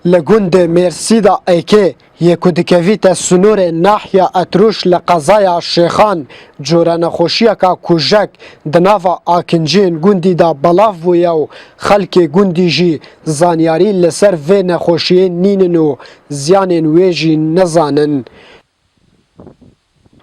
لگند مرسیدا ایکی یکودکویت سنور ناحیه اتروش لقضای شیخان جور نخوشیه که کجک دناوا آکنجین گندی دا بلاف بویو خلک گندی جی زانیاری لسر و نخوشیه نینن و زیانن ویجی نزانن.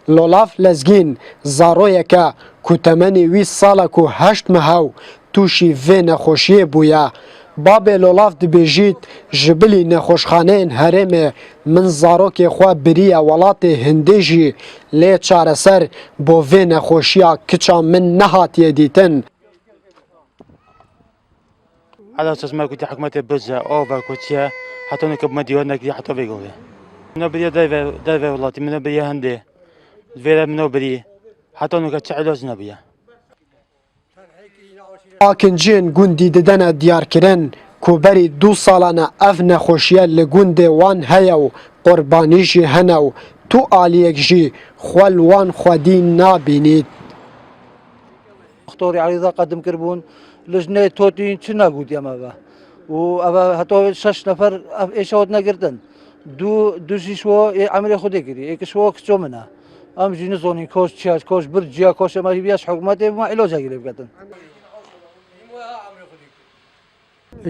لولاف لزگین زارویه که کتمنی 20 ساله که 8 مهو توشی و نخوشیه بویه. باب لولاف دبیجید جبلی نخوشخانه هرم من زاروک خواه بریه ولات هندیجی لی چارسر بو و نخوشیا کچا من نهاتیه دیتن. على اساس ما كنت حكومه بزه اوفر كوتشا حتى نكب مديونك دي حتى بيقول من بري دايفه ولاتي من بري هندي فيرا من بري حتى نكب تشعلوز نبيه آکنجین گوندی ددن دیار کرن کوبری 2 سالانه اف نخوشیه لگوند وان هیو قربانیجی هنو تو آلیک جی خوال وان خودی نابینید. اختاری عریضه قدم کربون لجنه توتین چه نگود یما با و اما حتی 6 نفر ایشاد نگردن دو شو عمل خودی کردی یک شو کجا منه ام جین زونی کوش چیاش کوش برجیا کوش ما بیاش حکومت ما علاج گیره بکردن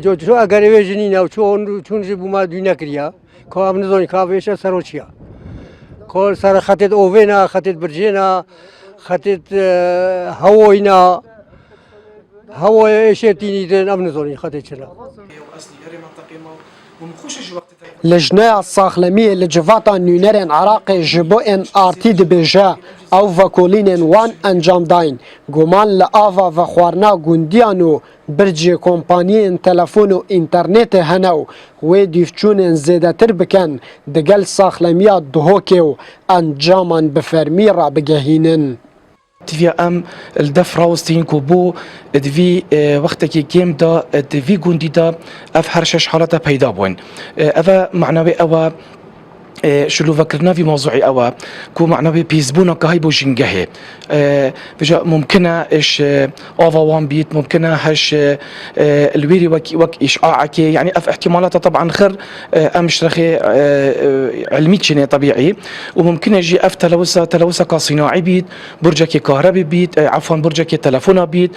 جو تو اگر ویژنی نه چون بوما دنیا کریا که امن زونی کاویش سروچیا که سر خطت اوینا خطت برجینا خطت هواینا هوای شتینی دن امن زونی خطت چرا لجنه ساخلمی لجواتا نونرن عراق جبو ان آرتی دبیجه او وکولین وان انجام داین گمان لآوا و خوارنا گوندیانو برجی کمپانی تلفون و اینترنت هنو و دیفچون زیده تر بکن دگل ساخلمیا دهوکی و انجامان بفرمی را بگهینن. تفيا ام الدفرة وستين كوبو دفي وقتك كيم دا دفي جوندي دا اف هرشش حالته پیدا بون اوا معنوي اوا شلو فكرنا في موضوعي اوا كو معنوي بيزبونا كهي بو جنجهه بجا ممكنه ايش اوفا وان بيت ممكنه هش الويري وك اشعاعك يعني اف احتمالاتها طبعا خير ام شرخي علمي شنو طبيعي وممكن يجي اف تلوثه كصناعي بيت برجك كهربي بيت عفوا برجك تلفون بيت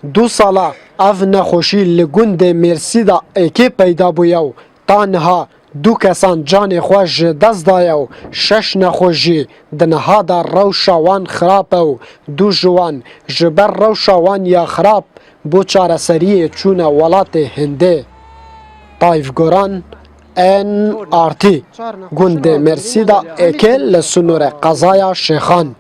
2 سالا اف نخوشی لگند مرسیدا ایکی پیدا بویو تانها 2 کسان جان خوش دست دایو 6 نخوشی دنها دا روشا وان خراب و 2 جوان جبر روشا وان یا خراب بو چاره سریه چون ولات هنده. طایف گوران NRT گند مرسیدا ایکی لسنور قضای شیخان.